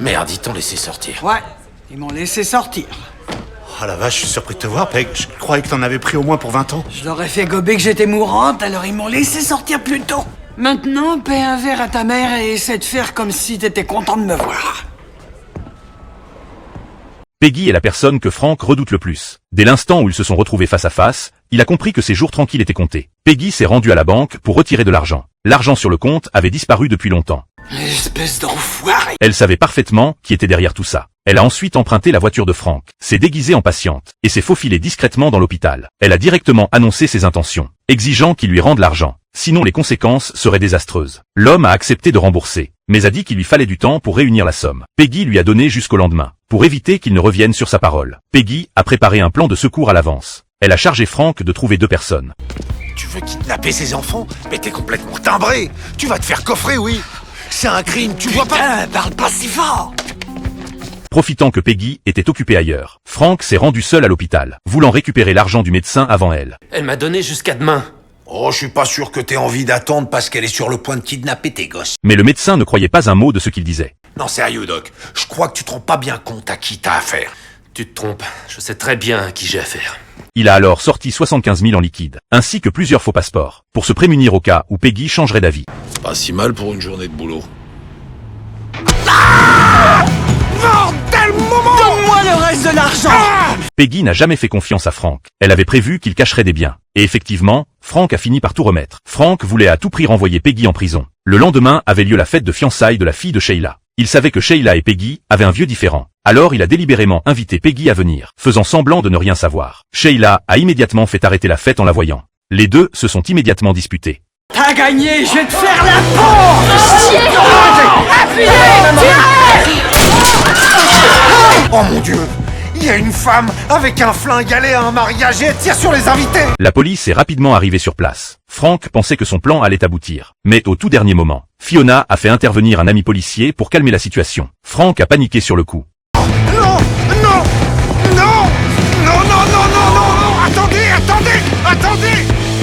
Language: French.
Merde, ils t'ont laissé sortir. Ouais, ils m'ont laissé sortir. Oh la vache, je suis surpris de te voir, Peg. Je croyais que t'en avais pris au moins pour 20 ans. Je leur ai fait gober que j'étais mourante, alors ils m'ont laissé sortir plus tôt. Maintenant, paie un verre à ta mère et essaie de faire comme si t'étais content de me voir. Peggy est la personne que Frank redoute le plus. Dès l'instant où ils se sont retrouvés face à face, il a compris que ses jours tranquilles étaient comptés. Peggy s'est rendue à la banque pour retirer de l'argent. L'argent sur le compte avait disparu depuis longtemps. Espèce d'enfoiré. Elle savait parfaitement qui était derrière tout ça. Elle a ensuite emprunté la voiture de Frank, s'est déguisée en patiente, et s'est faufilée discrètement dans l'hôpital. Elle a directement annoncé ses intentions, exigeant qu'il lui rende l'argent. Sinon les conséquences seraient désastreuses. L'homme a accepté de rembourser, mais a dit qu'il lui fallait du temps pour réunir la somme. Peggy lui a donné jusqu'au lendemain, pour éviter qu'il ne revienne sur sa parole. Peggy a préparé un plan de secours à l'avance. Elle a chargé Frank de trouver 2 personnes. Tu veux kidnapper ses enfants? Mais t'es complètement timbré. Tu vas te faire coffrer, oui. C'est un crime, tu vois pas? Putain, parle pas si fort. Profitant que Peggy était occupée ailleurs, Frank s'est rendu seul à l'hôpital, voulant récupérer l'argent du médecin avant elle. Elle m'a donné jusqu'à demain. Oh, je suis pas sûr que t'aies envie d'attendre parce qu'elle est sur le point de kidnapper tes gosses. Mais le médecin ne croyait pas un mot de ce qu'il disait. Non, sérieux, Doc. Je crois que tu te rends pas bien compte à qui t'as affaire. Tu te trompes. Je sais très bien à qui j'ai affaire. Il a alors sorti 75 000 en liquide, ainsi que plusieurs faux passeports, pour se prémunir au cas où Peggy changerait d'avis. Pas si mal pour une journée de boulot. Donne-moi le reste de l'argent. Peggy n'a jamais fait confiance à Frank. Elle avait prévu qu'il cacherait des biens. Et effectivement, Frank a fini par tout remettre. Frank voulait à tout prix renvoyer Peggy en prison. Le lendemain avait lieu la fête de fiançailles de la fille de Sheila. Il savait que Sheila et Peggy avaient un vieux différend. Alors il a délibérément invité Peggy à venir, faisant semblant de ne rien savoir. Sheila a immédiatement fait arrêter la fête en la voyant. Les deux se sont immédiatement disputés. T'as gagné, je vais te faire la peau. Oh mon Dieu! Il y a une femme avec un flingue allée à un mariage et elle tire sur les invités! La police est rapidement arrivée sur place. Frank pensait que son plan allait aboutir. Mais au tout dernier moment, Fiona a fait intervenir un ami policier pour calmer la situation. Frank a paniqué sur le coup. Non! Non! Non! Non, non!